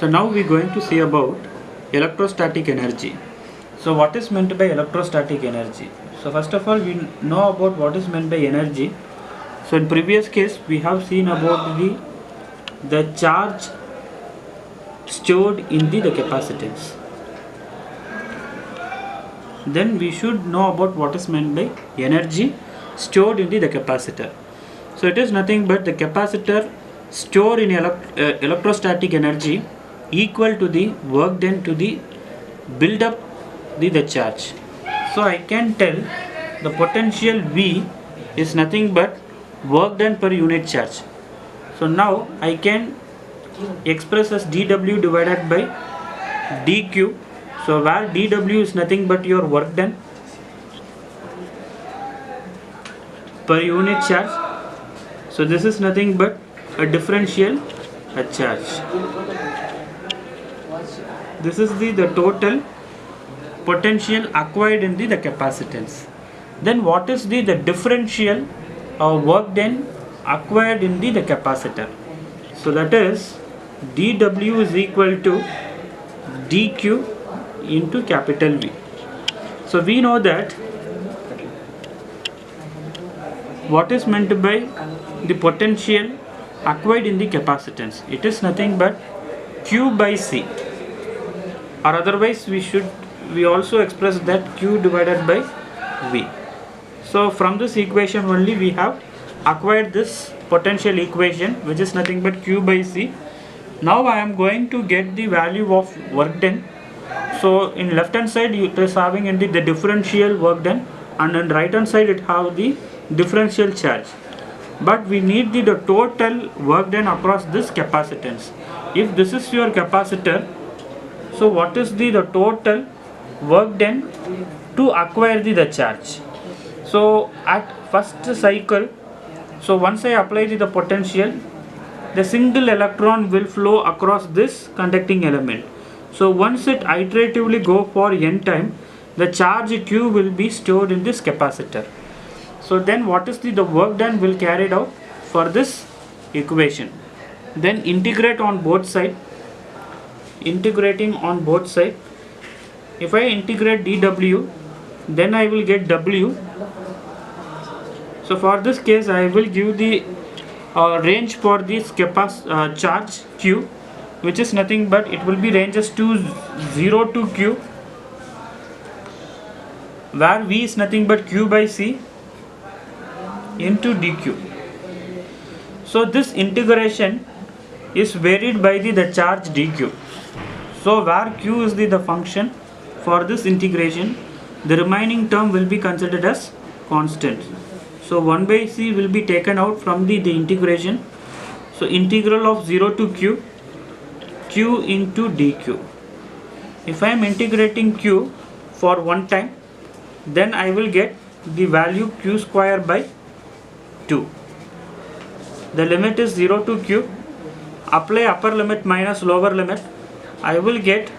So now we're going to see about electrostatic energy. So what is meant by electrostatic energy? So first of all, we know about what is meant by energy. So in previous case we have seen about the charge stored in the capacitance. Then we should know about what is meant by energy stored in the capacitor. So it is nothing but the capacitor store in electrostatic energy equal to the work done to the build up the charge. So I can tell the potential V is nothing but work done per unit charge. So now I can express as dW divided by dQ. So where dW is nothing but your work done per unit charge. So this is nothing but a differential charge. This is the total potential acquired in the capacitance. Then what is the differential work done acquired in the capacitor? So that is dW is equal to dQ into capital V. So we know that what is meant by the potential acquired in the capacitance. It is nothing but Q by C, or otherwise we also express that Q divided by V. So from this equation only we have acquired this potential equation, which is nothing but Q by C. Now I am going to get the value of work done. So in left hand side it is having in the differential work done, and on right hand side it have the differential charge. But we need the total work done across this capacitance. If this is your capacitor, so what is the total work done to acquire the charge? So at first cycle, so once I apply the potential, the single electron will flow across this conducting element. So once it iteratively go for n time, the charge Q will be stored in this capacitor. So then what is the work done will carried out for this equation. Then integrate on both side. Integrating on both side, if I integrate dW, then I will get W. So for this case I will give the range for this charge Q, which is nothing but it will be ranges to 0 to Q, where V is nothing but Q by C into dQ. So this integration is varied by the charge dQ. So where Q is the function for this integration, the remaining term will be considered as constant. So 1 by C will be taken out from the integration. So integral of 0 to Q, Q into dQ. If I am integrating Q for one time, then I will get the value Q square by 2. The limit is 0 to Q. Apply upper limit minus lower limit. I will get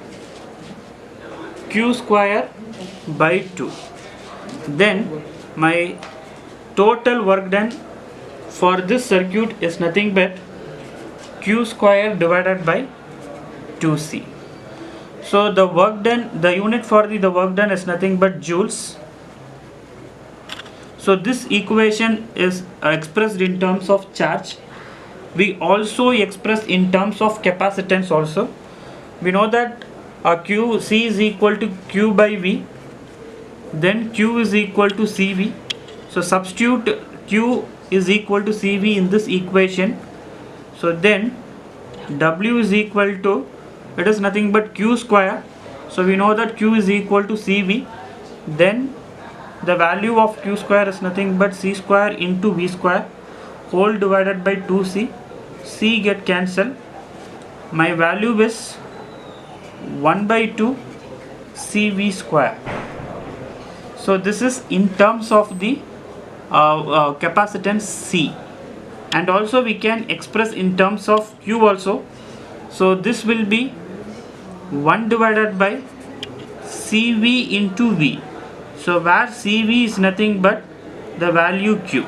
Q square by 2. Then my total work done for this circuit is nothing but Q square divided by 2C. So the work done, the unit for the work done is nothing but joules. So this equation is expressed in terms of charge. We also express in terms of capacitance also. We know that Q C is equal to Q by V, then Q is equal to CV. So substitute Q is equal to CV in this equation. So then W is equal to, it is nothing but Q square. So we know that Q is equal to CV. Then the value of Q square is nothing but C square into V square whole divided by 2C. C get cancelled. My value is 1 by 2 CV square. So this is in terms of the capacitance C, and also we can express in terms of Q also. So this will be 1 divided by CV into V. So where CV is nothing but the value Q.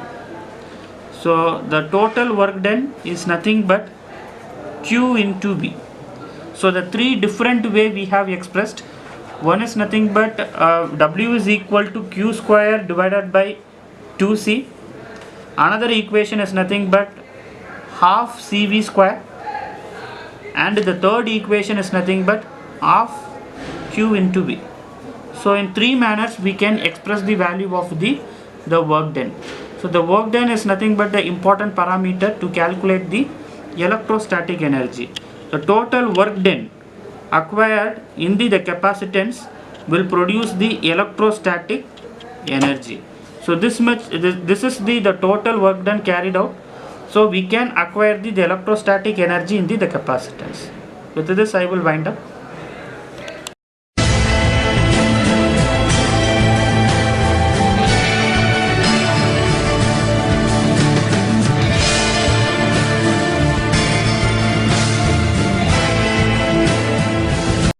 So the total work done is nothing but Q into V. So the three different way we have expressed. One is nothing but W is equal to Q square divided by 2C. Another equation is nothing but half CV square, and the third equation is nothing but half Q into V. So in three manners we can express the value of the work done. So the work done is nothing but the important parameter to calculate the electrostatic energy. The total work done acquired in the capacitance will produce the electrostatic energy. So this is the total work done carried out. So we can acquire the electrostatic energy in the capacitance. With this I will wind up.